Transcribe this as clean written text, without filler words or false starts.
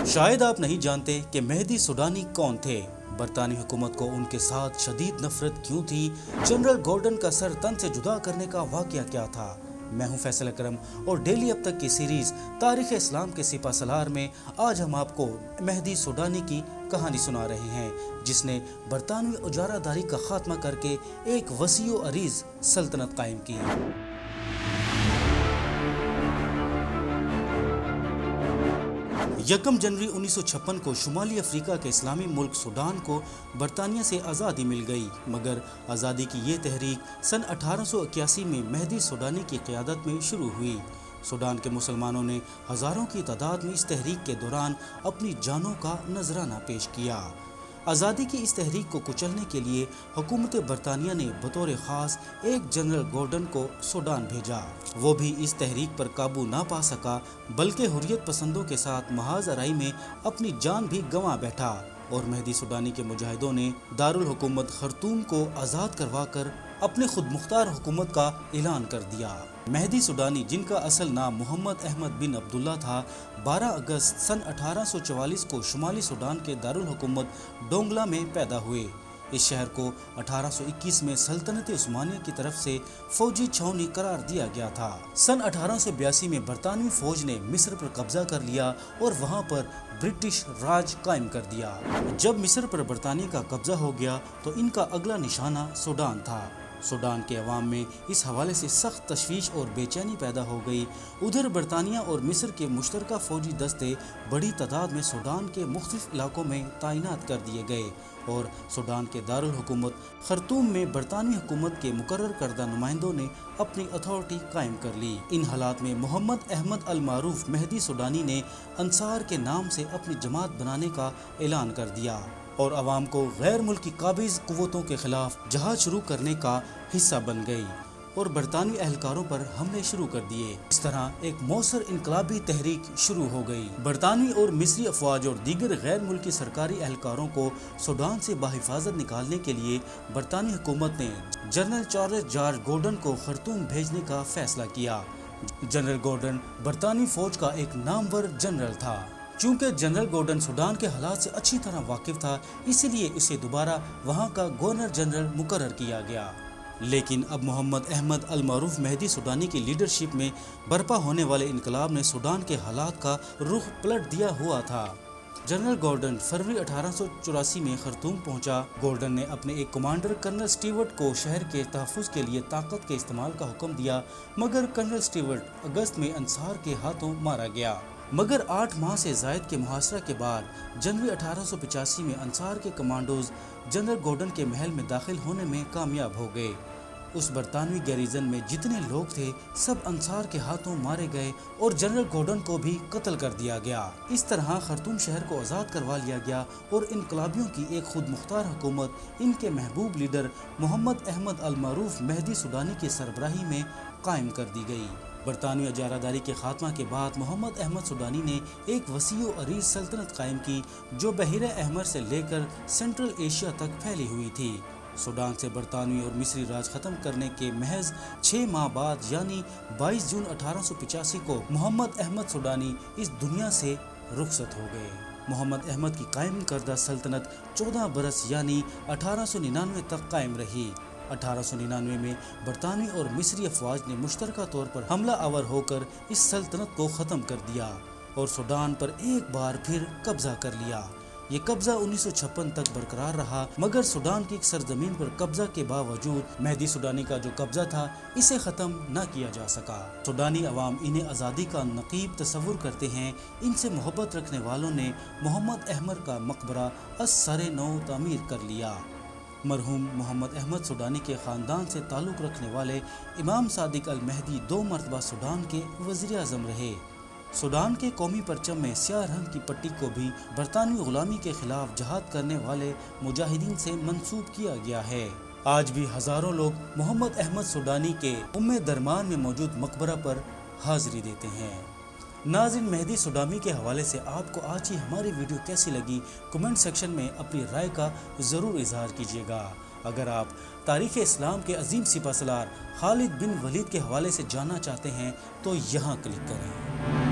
شاید آپ نہیں جانتے کہ مہدی سوڈانی کون تھے، برطانوی حکومت کو ان کے ساتھ شدید نفرت کیوں تھی، جنرل گورڈن کا سر تن سے جدا کرنے کا واقعہ کیا تھا۔ میں ہوں فیصل اکرم اور ڈیلی اب تک کی سیریز تاریخ اسلام کے سپہ سالار میں آج ہم آپ کو مہدی سوڈانی کی کہانی سنا رہے ہیں، جس نے برطانوی اجارہ داری کا خاتمہ کر کے ایک وسیع و عریض سلطنت قائم کی۔ 1 جنوری 1956 کو شمالی افریقہ کے اسلامی ملک سوڈان کو برطانیہ سے آزادی مل گئی، مگر آزادی کی یہ تحریک سن 1881 میں مہدی سوڈانی کی قیادت میں شروع ہوئی۔ سوڈان کے مسلمانوں نے ہزاروں کی تعداد میں اس تحریک کے دوران اپنی جانوں کا نذرانہ پیش کیا۔ آزادی کی اس تحریک کو کچلنے کے لیے حکومت برطانیہ نے بطور خاص ایک جنرل گورڈن کو سوڈان بھیجا۔ وہ بھی اس تحریک پر قابو نہ پا سکا، بلکہ حریت پسندوں کے ساتھ محاذ آرائی میں اپنی جان بھی گنوا بیٹھا، اور مہدی سوڈانی کے مجاہدوں نے دارالحکومت خرطوم کو آزاد کروا کر اپنے خود مختار حکومت کا اعلان کر دیا۔ مہدی سوڈانی، جن کا اصل نام محمد احمد بن عبداللہ تھا، 12 اگست سن 1844 کو شمالی سوڈان کے دارالحکومت ڈونگلا میں پیدا ہوئے۔ اس شہر کو 1821 میں سلطنت عثمانیہ کی طرف سے فوجی چھاؤنی قرار دیا گیا تھا۔ سن 1882 میں برطانوی فوج نے مصر پر قبضہ کر لیا اور وہاں پر برٹش راج قائم کر دیا۔ جب مصر پر برطانیہ کا قبضہ ہو گیا تو ان کا اگلا نشانہ سوڈان تھا۔ سوڈان کے عوام میں اس حوالے سے سخت تشویش اور بے چینی پیدا ہو گئی۔ ادھر برطانیہ اور مصر کے مشترکہ فوجی دستے بڑی تعداد میں سوڈان کے مختلف علاقوں میں تعینات کر دیے گئے، اور سوڈان کے دارالحکومت خرطوم میں برطانوی حکومت کے مقرر کردہ نمائندوں نے اپنی اتھارٹی قائم کر لی۔ ان حالات میں محمد احمد المعروف مہدی سوڈانی نے انصار کے نام سے اپنی جماعت بنانے کا اعلان کر دیا اور عوام کو غیر ملکی قابض قوتوں کے خلاف جہاد شروع کرنے کا حصہ بن گئی اور برطانوی اہلکاروں پر حملے شروع کر دیے۔ اس طرح ایک موثر انقلابی تحریک شروع ہو گئی۔ برطانوی اور مصری افواج اور دیگر غیر ملکی سرکاری اہلکاروں کو سوڈان سے بحفاظت نکالنے کے لیے برطانوی حکومت نے جنرل چارلس جارج گورڈن کو خرطوم بھیجنے کا فیصلہ کیا۔ جنرل گورڈن برطانوی فوج کا ایک نامور جنرل تھا۔ چونکہ جنرل گورڈن سوڈان کے حالات سے اچھی طرح واقف تھا، اسی لیے اسے دوبارہ وہاں کا گورنر جنرل مقرر کیا گیا۔ لیکن اب محمد احمد المعروف مہدی سوڈانی کی لیڈرشپ میں برپا ہونے والے انقلاب نے سوڈان کے حالات کا رخ پلٹ دیا ہوا تھا۔ جنرل گورڈن فروری 1884 میں خرطوم پہنچا۔ گورڈن نے اپنے ایک کمانڈر کرنل سٹیورٹ کو شہر کے تحفظ کے لیے طاقت کے استعمال کا حکم دیا، مگر کرنل سٹیورٹ اگست میں انصار کے ہاتھوں مارا گیا۔ مگر 8 ماہ سے زائد کے محاصرہ کے بعد جنوری 1885 میں انصار کے کمانڈوز جنرل گورڈن کے محل میں داخل ہونے میں کامیاب ہو گئے۔ اس برطانوی گیریزن میں جتنے لوگ تھے سب انصار کے ہاتھوں مارے گئے اور جنرل گورڈن کو بھی قتل کر دیا گیا۔ اس طرح خرطوم شہر کو آزاد کروا لیا گیا اور انقلابیوں کی ایک خود مختار حکومت ان کے محبوب لیڈر محمد احمد المعروف مہدی سوڈانی کی سربراہی میں قائم کر دی گئی۔ برطانوی اجارہ داری کے خاتمہ کے بعد محمد احمد سوڈانی نے ایک وسیع و عریض سلطنت قائم کی جو بحیرہ احمر سے لے کر سینٹرل ایشیا تک پھیلی ہوئی تھی۔ سوڈان سے برطانوی اور مصری راج ختم کرنے کے محض 6 ماہ بعد یعنی 22 جون 1885 کو محمد احمد سوڈانی اس دنیا سے رخصت ہو گئے۔ محمد احمد کی قائم کردہ سلطنت 14 برس یعنی 1899 تک قائم رہی۔ 1899 میں برطانوی اور مصری افواج نے مشترکہ طور پر حملہ آور ہو کر اس سلطنت کو ختم کر دیا اور سوڈان پر ایک بار پھر قبضہ کر لیا۔ یہ قبضہ 1956 تک برقرار رہا، مگر سوڈان کی سرزمین پر قبضہ کے باوجود مہدی سوڈانی کا جو قبضہ تھا اسے ختم نہ کیا جا سکا۔ سوڈانی عوام انہیں آزادی کا نقیب تصور کرتے ہیں۔ ان سے محبت رکھنے والوں نے محمد احمد کا مقبرہ از سر نو تعمیر کر لیا۔ مرحوم محمد احمد سوڈانی کے خاندان سے تعلق رکھنے والے امام صادق المہدی 2 مرتبہ سوڈان کے وزیر اعظم رہے۔ سوڈان کے قومی پرچم میں سیاہ رنگ کی پٹی کو بھی برطانوی غلامی کے خلاف جہاد کرنے والے مجاہدین سے منسوب کیا گیا ہے۔ آج بھی ہزاروں لوگ محمد احمد سوڈانی کے درمان میں موجود مقبرہ پر حاضری دیتے ہیں۔ ناظرین، مہدی سوڈانی کے حوالے سے آپ کو آج ہی ہماری ویڈیو کیسی لگی، کمنٹ سیکشن میں اپنی رائے کا ضرور اظہار کیجیے گا۔ اگر آپ تاریخ اسلام کے عظیم سپہ سالار خالد بن ولید کے حوالے سے جاننا چاہتے ہیں تو یہاں کلک کریں۔